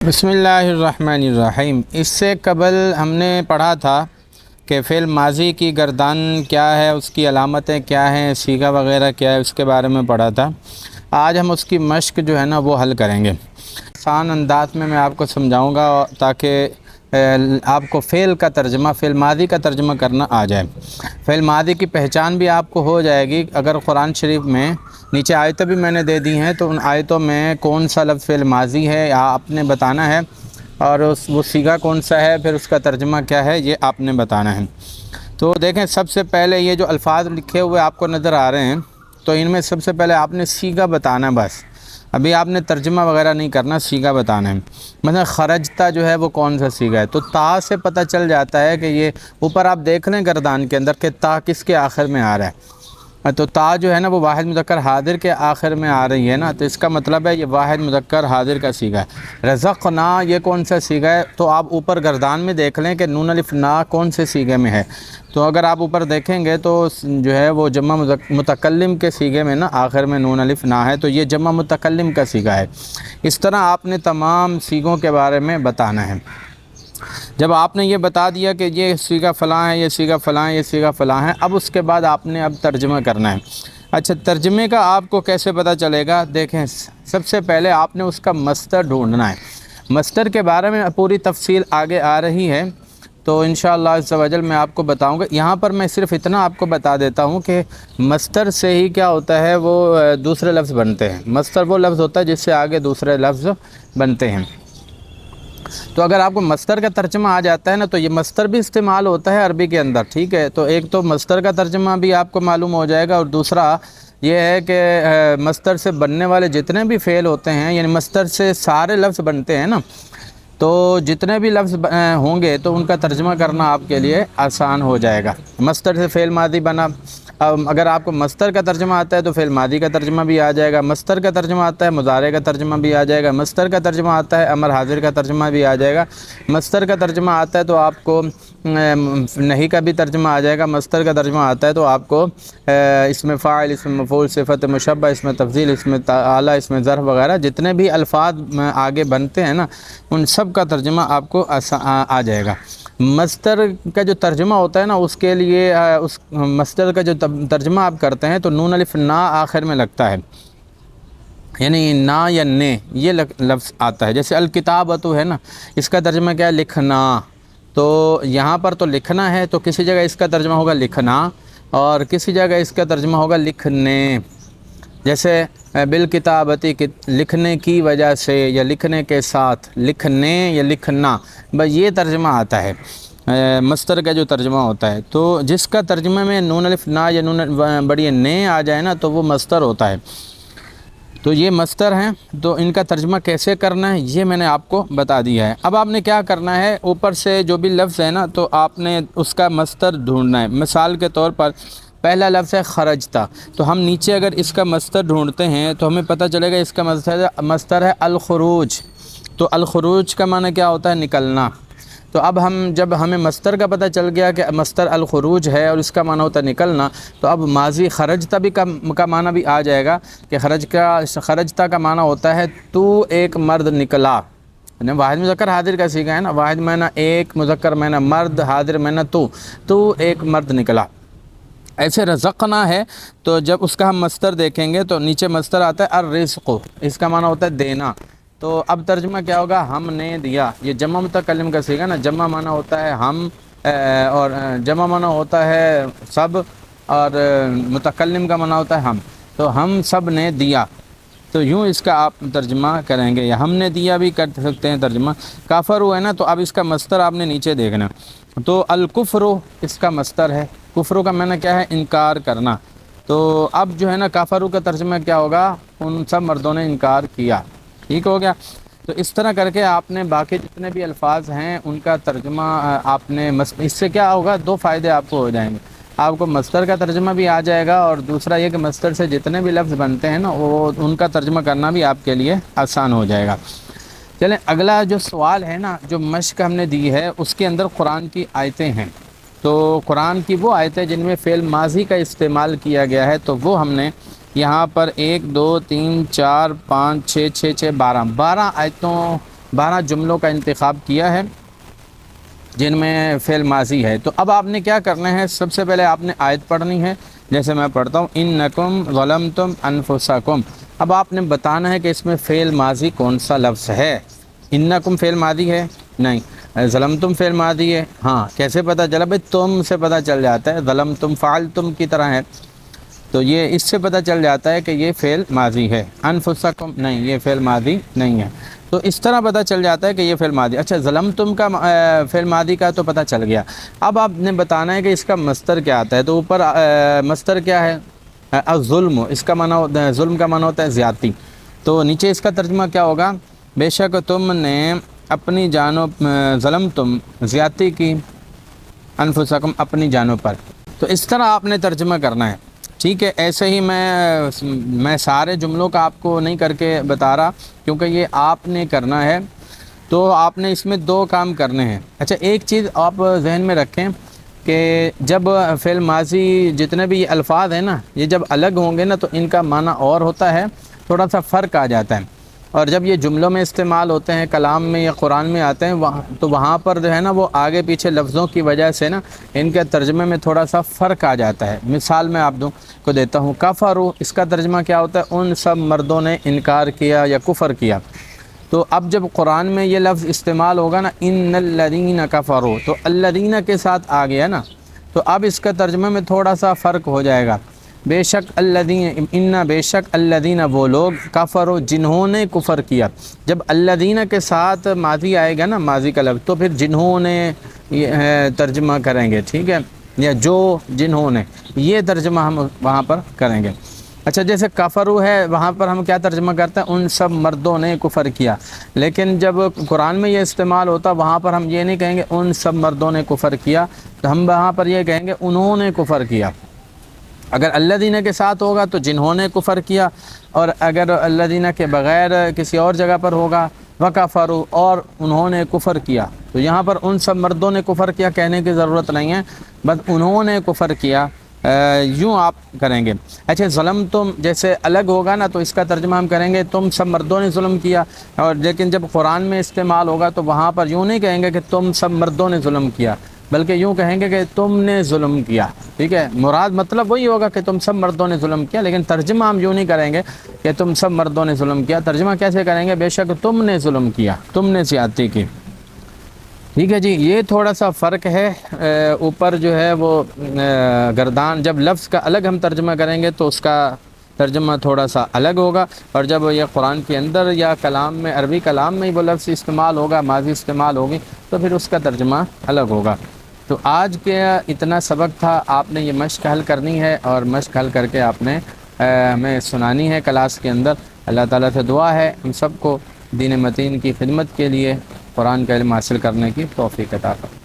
बिस्मिल्लाहिर्रहमानिर्रहीम। इससे कबल हमने पढ़ा था कि फ़िल माज़ी की गर्दान क्या है, उसकी अलामतें क्या हैं, सीगा वग़ैरह क्या है, उसके बारे में पढ़ा था। आज हम उसकी मश्क जो है ना वो हल करेंगे। आसान अंदाज में मैं आपको समझाऊंगा ताकि आपको फ़िल का तर्जुमा, फ़िल माज़ी का तर्जुमा करना आ जाए। फ़िल माज़ी की पहचान भी आपको हो जाएगी अगर कुरान शरीफ में नीचे आयतें भी मैंने दे दी हैं तो उन आयतों में कौन सा लफ्ज़ फ़िल माज़ी है या आपने बताना है, और वो सीगा कौन सा है, फिर उसका तर्जुमा क्या है, ये आपने बताना है। तो देखें, सबसे पहले ये जो अल्फ़ाज़ लिखे हुए आपको नज़र आ रहे हैं तो इनमें सबसे पहले आपने सीगा बताना है। बस अभी आपने तर्जुमा वगैरह नहीं करना, सीगा बताना है। मतलब खरजता जो है वो कौन सा सीगा है, तो ता से पता चल जाता है कि ये ऊपर आप देख लें गर्दान के अंदर कि ता किसके आखिर में आ रहा है। तो ता जो है ना वो वाहिद मुज़क्कर हाजिर के आखिर में आ रही है ना, तो इसका मतलब है ये वाहिद मुज़क्कर हाजिर का सीगा है। रज़क़ना ये कौन सा सीगा है, तो आप ऊपर गर्दान में देख लें कि नून अलिफ ना कौन से सीगे में है। तो अगर आप ऊपर देखेंगे तो जो है वो जम्मा मुतकल्लिम के सीगे में ना आखिर में नून अलिफ ना है, तो ये जम्मा मुतकल्लिम का सीगा है। इस तरह आपने तमाम सीगों के बारे में बताना है। जब आपने ये बता दिया कि ये सीगा फ़लाँ है, ये सीगा फ़लाँ है, ये सीगा फ़लाँ है, अब उसके बाद आपने अब तर्जुमा करना है। अच्छा, तर्जुमे का आपको कैसे पता चलेगा? देखें, सबसे पहले आपने उसका मस्तर ढूंढना है। मस्तर के बारे में पूरी तफसील आगे आ रही है, तो इंशाअल्लाह अज़्ज़ व जल मैं आपको बताऊंगा। यहाँ पर मैं सिर्फ इतना आपको बता देता हूँ कि मस्तर से ही क्या होता है, वो दूसरे लफ्ज़ बनते हैं। मस्तर वो लफ्ज़ होता है जिससे आगे दूसरे लफ्ज़ बनते हैं। तो अगर आपको मस्तर का तर्जुमा आ जाता है ना, तो ये मस्तर भी इस्तेमाल होता है अरबी के अंदर, ठीक है। तो एक तो मस्तर का तर्जुमा भी आपको मालूम हो जाएगा, और दूसरा ये है कि मस्तर से बनने वाले जितने भी फ़ेल होते हैं, यानी मस्तर से सारे लफ्ज़ बनते हैं ना, तो जितने भी लफ्ज़ होंगे तो उनका तर्जुमा करना आपके लिए आसान हो जाएगा। मस्तर से फ़ेल मादी बना, अगर आपको मस्तर का तर्जुमा आता है तो फ़ेल मादी का तर्जुमा भी आ जाएगा। मस्तर का तर्जुमा आता है मुज़ारे का तर्जुमा भी आ जाएगा। मस्तर का तर्जुमा आता है अमर हाजिर का तर्जुमा भी आ जाएगा। मस्तर का तर्जुमा आता है तो आपको नहीं का भी तर्जुमा आ जाएगा। मस्तर का तर्जुमा आता है तो आपको इसमें फ़ाइल, इसमें मफ़ूल, सिफ़त मुशब्बह, इसमें तफ़ज़ील, इसमें आला, इसमें ज़र्फ़ वगैरह जितने भी अल्फ़ाज़ आगे बनते हैं ना, उन सब का तर्जुमा आपको आ जाएगा। मस्तर का जो तर्जुमा होता है ना, उसके लिए उस मस्तर का जो तर्जुमा आप करते हैं तो नून अलिफ ना आखिर में लगता है, यानी ना या ने ये लफ्ज़ आता है। जैसे अल किताबतु है ना, इसका तर्जुमा क्या है? लिखना। तो यहाँ पर तो लिखना है, तो किसी जगह इसका तर्जुमा होगा लिखना और किसी जगह इसका तर्जुमा होगा लिखने। जैसे बिल किताबती लिखने की वजह से या लिखने के साथ, लिखने या लिखना, बस ये तर्जुमा आता है मस्तर का जो तर्जुमा होता है। तो जिसका तर्जुमे में नून अलिफ ना या नून बड़ी ने आ जाए ना, तो वो मस्तर होता है। तो ये मस्तर हैं, तो इनका तर्जुमा कैसे करना है ये मैंने आपको बता दिया है। अब आपने क्या करना है, ऊपर से जो भी लफ्ज़ है ना, तो आपने उसका मस्तर ढूंढना है। मिसाल के तौर पर पहला लफ्ज़ है खरजता, तो हम नीचे अगर इसका मस्तर ढूंढते हैं तो हमें पता चलेगा इसका मस्तर है अल खुरूज। तो अल खुरूज का माना क्या होता है? निकलना। तो अब जब हमें मस्तर का पता चल गया कि मस्तर अल खुरूज है और इसका माना होता है निकलना, तो अब माजी खरजता भी का माना भी आ जाएगा कि खरजता का माना होता है तू एक मर्द निकला। वाहिद मुज़क्कर हाजिर का सीखा है ना, वाहिद मैना एक, मुज़क्कर मैना मर्द, हाजिर मैना तू एक मर्द निकला। ऐसे रज़क़ना है, तो जब उसका हम मस्तर देखेंगे तो नीचे मस्तर आता है अर्रिज़्क़ु, इसका माना होता है देना। तो अब तर्जुमा क्या होगा? हमने दिया। ये जम्मा मुतकल्लिम का सीगा ना, जम्मा माना होता है हम और जम्मा माना होता है सब, और मुतकल्लिम का माना होता है हम। तो हम सब ने दिया, तो यूँ इसका आप तर्जुमा करेंगे, या हमने दिया भी कर सकते हैं तर्जुमा। काफ़रू है ना, तो अब इसका मस्तर आपने नीचे देखना। तो अल कुफ्रु इसका मस्तर है। कुफ्रु का माना क्या है? इनकार करना। तो अब जो है ना, काफ़रू का तर्जुमा क्या होगा? उन सब मर्दों ने इनकार किया। ठीक हो गया। तो इस तरह करके आपने बाकी जितने भी अल्फाज हैं उनका तर्जुमा आपने इससे क्या होगा? दो फ़ायदे आपको हो जाएंगे। आपको मस्तर का तर्जुमा भी आ जाएगा, और दूसरा ये कि मस्तर से जितने भी लफ्ज़ बनते हैं ना, वो उनका तर्जुमा करना भी आपके लिए आसान हो जाएगा। चलें, अगला जो सवाल है ना, जो मश्क हमने दी है उसके अंदर कुरान की आयतें हैं। तो कुरान की वो आयतें जिनमें फ़ेल माजी का इस्तेमाल किया गया है, तो वो हमने यहाँ पर 1 2 3 4 5 6 6 6 12 आयतों 12 جملوں کا انتخاب کیا ہے جن میں فعل ماضی ہے۔ تو اب آپ نے کیا کرنا ہے، سب سے پہلے آپ نے آیت پڑھنی ہے، جیسے میں پڑھتا ہوں انکم ظلمتم انفسکم۔ اب آپ نے بتانا ہے کہ اس میں فعل ماضی کون سا لفظ ہے۔ انکم فعل ماضی ہے؟ نہیں۔ ظلمتم فعل ماضی ہے؟ ہاں۔ کیسے پتہ چلا؟ بھائی تم سے پتہ چل جاتا ہے، ظلمتم فعلتم کی طرح ہے، تو یہ اس سے پتہ چل جاتا ہے کہ یہ فعل ماضی ہے۔ انفسکم نہیں، یہ فعل ماضی نہیں ہے، تو اس طرح پتہ چل جاتا ہے کہ یہ فعل ماضی۔ اچھا، ظلمتم کا فعل ماضی کا تو پتہ چل گیا، اب آپ نے بتانا ہے کہ اس کا مصدر کیا آتا ہے۔ تو اوپر مصدر کیا ہے؟ الظلم، اس کا معنی ہوتا ہے، ظلم کا معنی ہوتا ہے زیادتی، تو نیچے اس کا ترجمہ کیا ہوگا؟ بے شک تم نے اپنی جانوں ظلمتم زیادتی کی، انفسکم اپنی جانوں پر، تو اس طرح آپ نے ترجمہ کرنا ہے، ٹھیک ہے۔ ایسے ہی میں سارے جملوں کا آپ کو نہیں کر کے بتا رہا، کیونکہ یہ آپ نے کرنا ہے، تو آپ نے اس میں 2 کام کرنے ہیں۔ اچھا، ایک چیز آپ ذہن میں رکھیں کہ جب فعل ماضی جتنے بھی یہ الفاظ ہیں نا، یہ جب الگ ہوں گے نا تو ان کا معنی اور ہوتا ہے، تھوڑا سا فرق آ جاتا ہے، اور جب یہ جملوں میں استعمال ہوتے ہیں، کلام میں یا قرآن میں آتے ہیں، تو وہاں پر جو ہے نا وہ آگے پیچھے لفظوں کی وجہ سے نا ان کے ترجمے میں تھوڑا سا فرق آ جاتا ہے۔ مثال میں آپ کو دیتا ہوں، کفروا، اس کا ترجمہ کیا ہوتا ہے؟ ان سب مردوں نے انکار کیا یا کفر کیا۔ تو اب جب قرآن میں یہ لفظ استعمال ہوگا نا، ان الذین کفروا، تو الذین کے ساتھ آ گیا نا، تو اب اس کا ترجمے میں تھوڑا سا فرق ہو جائے گا۔ بے شک الذین، ان بے شک الذین وہ لوگ، کفروا جنہوں نے کفر کیا۔ جب الذین کے ساتھ ماضی آئے گا نا، ماضی کا لفظ، تو پھر جنہوں نے ترجمہ کریں گے، ٹھیک ہے، یا جو، جنہوں نے، یہ ترجمہ ہم وہاں پر کریں گے۔ اچھا، جیسے کفروا ہے، وہاں پر ہم کیا ترجمہ کرتے ہیں؟ ان سب مردوں نے کفر کیا، لیکن جب قرآن میں یہ استعمال ہوتا وہاں پر ہم یہ نہیں کہیں گے ان سب مردوں نے کفر کیا، تو ہم وہاں پر یہ کہیں گے انہوں نے کفر کیا۔ اگر الذین کے ساتھ ہوگا تو جنہوں نے کفر کیا، اور اگر الذین کے بغیر کسی اور جگہ پر ہوگا وکفروا، اور انہوں نے کفر کیا، تو یہاں پر ان سب مردوں نے کفر کیا کہنے کی ضرورت نہیں ہے، بس انہوں نے کفر کیا، یوں آپ کریں گے۔ اچھا، ظلمتم جیسے الگ ہوگا نا، تو اس کا ترجمہ ہم کریں گے تم سب مردوں نے ظلم کیا، اور لیکن جب قرآن میں استعمال ہوگا تو وہاں پر یوں نہیں کہیں گے کہ تم سب مردوں نے ظلم کیا، بلکہ یوں کہیں گے کہ تم نے ظلم کیا، ٹھیک ہے۔ مراد مطلب وہی ہوگا کہ تم سب مردوں نے ظلم کیا، لیکن ترجمہ ہم یوں نہیں کریں گے کہ تم سب مردوں نے ظلم کیا، ترجمہ کیسے کریں گے؟ بے شک تم نے ظلم کیا، تم نے زیادتی کی، ٹھیک ہے جی۔ یہ تھوڑا سا فرق ہے، اوپر جو ہے وہ گردان، جب لفظ کا الگ ہم ترجمہ کریں گے تو اس کا ترجمہ تھوڑا سا الگ ہوگا، اور جب یہ قرآن کے اندر یا کلام میں، عربی کلام میں وہ لفظ استعمال ہوگا، ماضی استعمال ہوگی، تو پھر اس کا ترجمہ الگ ہوگا۔ تو آج کے اتنا سبق تھا، آپ نے یہ مشق حل کرنی ہے، اور مشق حل کر کے آپ نے ہمیں سنانی ہے کلاس کے اندر۔ اللہ تعالیٰ سے دعا ہے ہم سب کو دین متین کی خدمت کے لیے قرآن کا علم حاصل کرنے کی توفیق عطا فرمائے۔